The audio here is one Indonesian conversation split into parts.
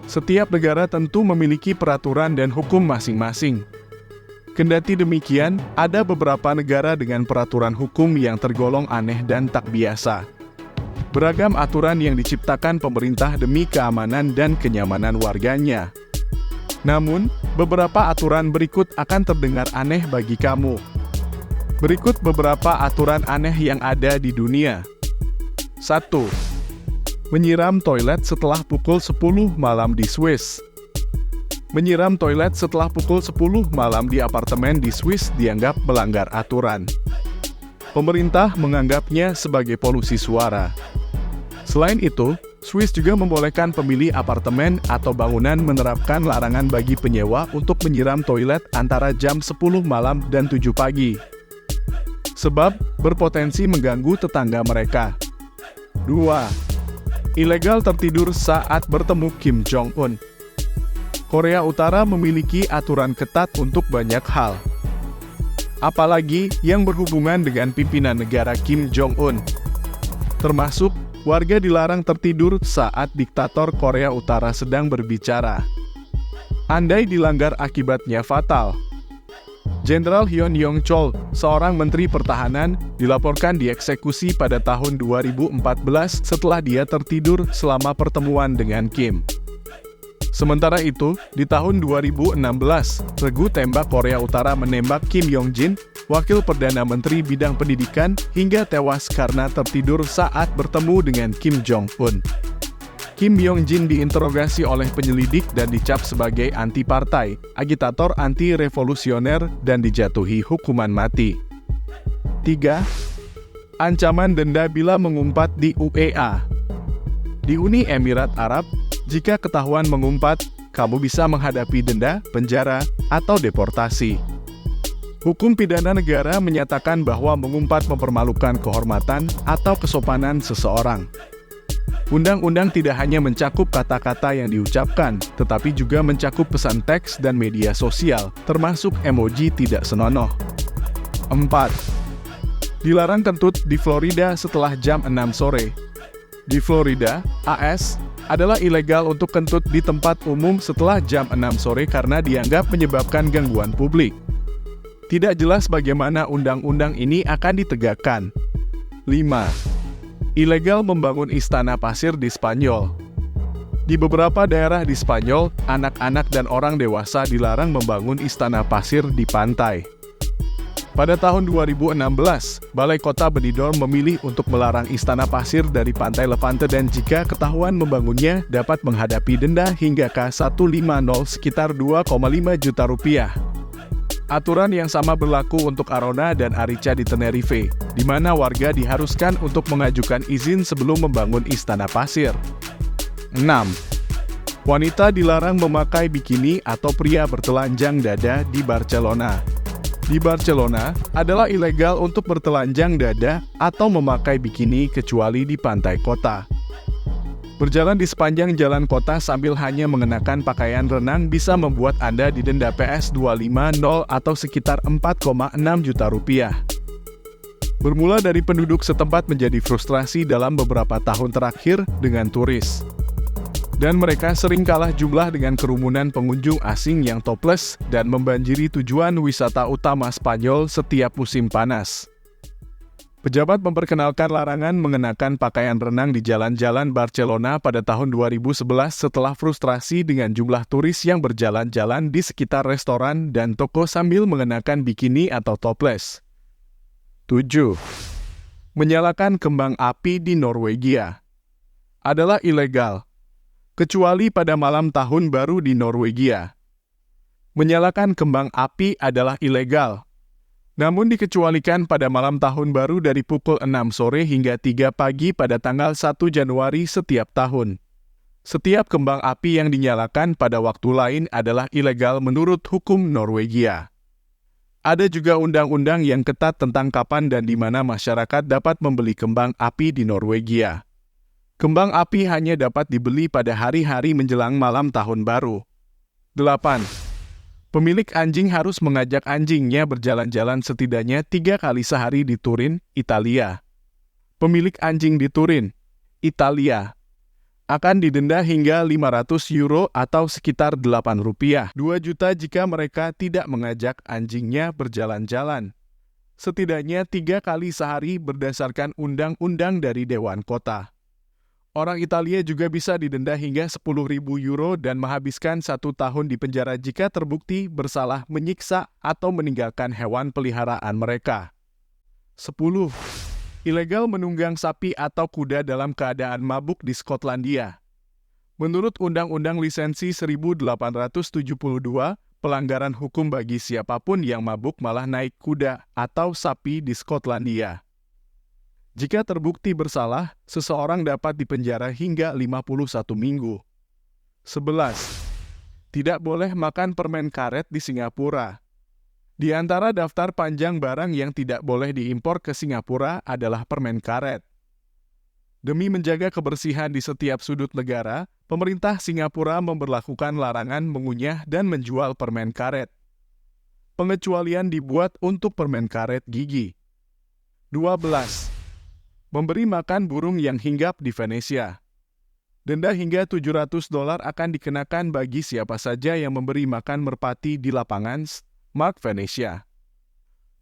Setiap negara tentu memiliki peraturan dan hukum masing-masing. Kendati demikian, ada beberapa negara dengan peraturan hukum yang tergolong aneh dan tak biasa. Beragam aturan yang diciptakan pemerintah demi keamanan dan kenyamanan warganya. Namun, beberapa aturan berikut akan terdengar aneh bagi kamu. Berikut beberapa aturan aneh yang ada di dunia. 1. Menyiram toilet setelah pukul 10 malam di Swiss. Menyiram toilet setelah pukul 10 malam di apartemen di Swiss dianggap melanggar aturan. Pemerintah menganggapnya sebagai polusi suara. Selain itu, Swiss juga membolehkan pemilik apartemen atau bangunan menerapkan larangan bagi penyewa untuk menyiram toilet antara jam 10 malam dan 7 pagi. Sebab berpotensi mengganggu tetangga mereka. 2. Ilegal tertidur saat bertemu Kim Jong-un. Korea Utara memiliki aturan ketat untuk banyak hal. Apalagi yang berhubungan dengan pimpinan negara Kim Jong-un. Termasuk, warga dilarang tertidur saat diktator Korea Utara sedang berbicara. Andai dilanggar akibatnya fatal. Jenderal Hyun Yong-chol, seorang menteri pertahanan, dilaporkan dieksekusi pada tahun 2014 setelah dia tertidur selama pertemuan dengan Kim. Sementara itu, di tahun 2016, regu tembak Korea Utara menembak Kim Yong-jin, wakil Perdana Menteri Bidang Pendidikan, hingga tewas karena tertidur saat bertemu dengan Kim Jong-un. Kim Yong-jin diinterogasi oleh penyelidik dan dicap sebagai anti-partai, agitator anti-revolusioner, dan dijatuhi hukuman mati. 3. Ancaman denda bila mengumpat di UEA. Di Uni Emirat Arab, jika ketahuan mengumpat, kamu bisa menghadapi denda, penjara, atau deportasi. Hukum pidana negara menyatakan bahwa mengumpat mempermalukan kehormatan atau kesopanan seseorang. Undang-undang tidak hanya mencakup kata-kata yang diucapkan, tetapi juga mencakup pesan teks dan media sosial, termasuk emoji tidak senonoh. 4. Dilarang kentut di Florida setelah jam 6 sore. Di Florida, AS, adalah ilegal untuk kentut di tempat umum setelah jam 6 sore karena dianggap menyebabkan gangguan publik. Tidak jelas bagaimana undang-undang ini akan ditegakkan. 5. Ilegal membangun istana pasir di Spanyol. Di beberapa daerah di Spanyol, anak-anak dan orang dewasa dilarang membangun istana pasir di pantai. Pada tahun 2016, Balai Kota Benidorm memilih untuk melarang istana pasir dari pantai Levante dan jika ketahuan membangunnya dapat menghadapi denda hingga K150 sekitar 2,5 juta rupiah. Aturan yang sama berlaku untuk Arona dan Arica di Tenerife, di mana warga diharuskan untuk mengajukan izin sebelum membangun istana pasir. 6. Wanita dilarang memakai bikini atau pria bertelanjang dada di Barcelona. Di Barcelona, adalah ilegal untuk bertelanjang dada atau memakai bikini kecuali di pantai kota. Berjalan di sepanjang jalan kota sambil hanya mengenakan pakaian renang bisa membuat Anda didenda PS250 atau sekitar 4,6 juta rupiah. Bermula dari penduduk setempat menjadi frustrasi dalam beberapa tahun terakhir dengan turis. Dan mereka sering kalah jumlah dengan kerumunan pengunjung asing yang topless dan membanjiri tujuan wisata utama Spanyol setiap musim panas. Pejabat memperkenalkan larangan mengenakan pakaian renang di jalan-jalan Barcelona pada tahun 2011 setelah frustrasi dengan jumlah turis yang berjalan-jalan di sekitar restoran dan toko sambil mengenakan bikini atau topless. 7. Menyalakan kembang api di Norwegia. Adalah ilegal, kecuali pada malam tahun baru di Norwegia. Menyalakan kembang api adalah ilegal, namun dikecualikan pada malam tahun baru dari pukul 6 sore hingga 3 pagi pada tanggal 1 Januari setiap tahun. Setiap kembang api yang dinyalakan pada waktu lain adalah ilegal menurut hukum Norwegia. Ada juga undang-undang yang ketat tentang kapan dan di mana masyarakat dapat membeli kembang api di Norwegia. Kembang api hanya dapat dibeli pada hari-hari menjelang malam tahun baru. 8. Pemilik anjing harus mengajak anjingnya berjalan-jalan setidaknya 3 kali sehari di Turin, Italia. Pemilik anjing di Turin, Italia. akan didenda hingga 500 euro atau sekitar Rp8. 2 juta jika mereka tidak mengajak anjingnya berjalan-jalan setidaknya 3 kali sehari berdasarkan undang-undang dari Dewan Kota. Orang Italia juga bisa didenda hingga 10.000 euro dan menghabiskan 1 tahun di penjara jika terbukti bersalah menyiksa atau meninggalkan hewan peliharaan mereka. 10. Ilegal menunggang sapi atau kuda dalam keadaan mabuk di Skotlandia. Menurut Undang-Undang Lisensi 1872, pelanggaran hukum bagi siapapun yang mabuk malah naik kuda atau sapi di Skotlandia. Jika terbukti bersalah, seseorang dapat dipenjara hingga 51 minggu. 11. Tidak boleh makan permen karet di Singapura. Di antara daftar panjang barang yang tidak boleh diimpor ke Singapura adalah permen karet. Demi menjaga kebersihan di setiap sudut negara, pemerintah Singapura memberlakukan larangan mengunyah dan menjual permen karet. Pengecualian dibuat untuk permen karet gigi. 12. Memberi makan burung yang hinggap di Venesia. Denda hingga $700 akan dikenakan bagi siapa saja yang memberi makan merpati di lapangan Mark Venesia.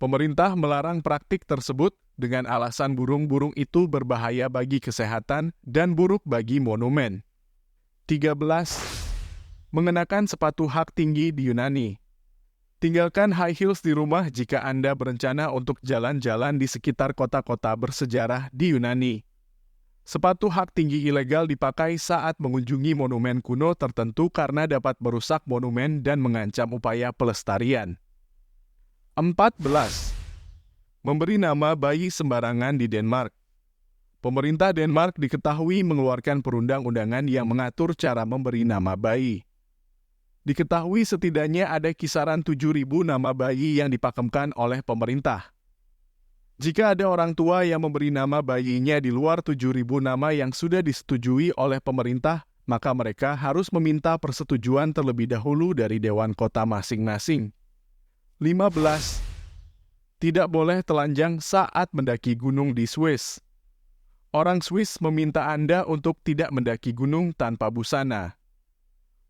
Pemerintah melarang praktik tersebut dengan alasan burung-burung itu berbahaya bagi kesehatan dan buruk bagi monumen. 13. Mengenakan sepatu hak tinggi di Yunani. Tinggalkan high heels di rumah jika Anda berencana untuk jalan-jalan di sekitar kota-kota bersejarah di Yunani. Sepatu hak tinggi ilegal dipakai saat mengunjungi monumen kuno tertentu karena dapat merusak monumen dan mengancam upaya pelestarian. 14. Memberi nama bayi sembarangan di Denmark. Pemerintah Denmark diketahui mengeluarkan perundang-undangan yang mengatur cara memberi nama bayi. Diketahui setidaknya ada kisaran 7.000 nama bayi yang dipakemkan oleh pemerintah. Jika ada orang tua yang memberi nama bayinya di luar 7.000 nama yang sudah disetujui oleh pemerintah, maka mereka harus meminta persetujuan terlebih dahulu dari Dewan Kota masing-masing. 15. Tidak boleh telanjang saat mendaki gunung di Swiss. Orang Swiss meminta Anda untuk tidak mendaki gunung tanpa busana.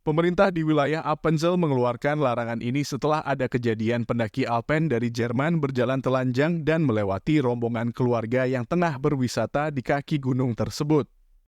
Pemerintah di wilayah Appenzell mengeluarkan larangan ini setelah ada kejadian pendaki Alpen dari Jerman berjalan telanjang dan melewati rombongan keluarga yang tengah berwisata di kaki gunung tersebut.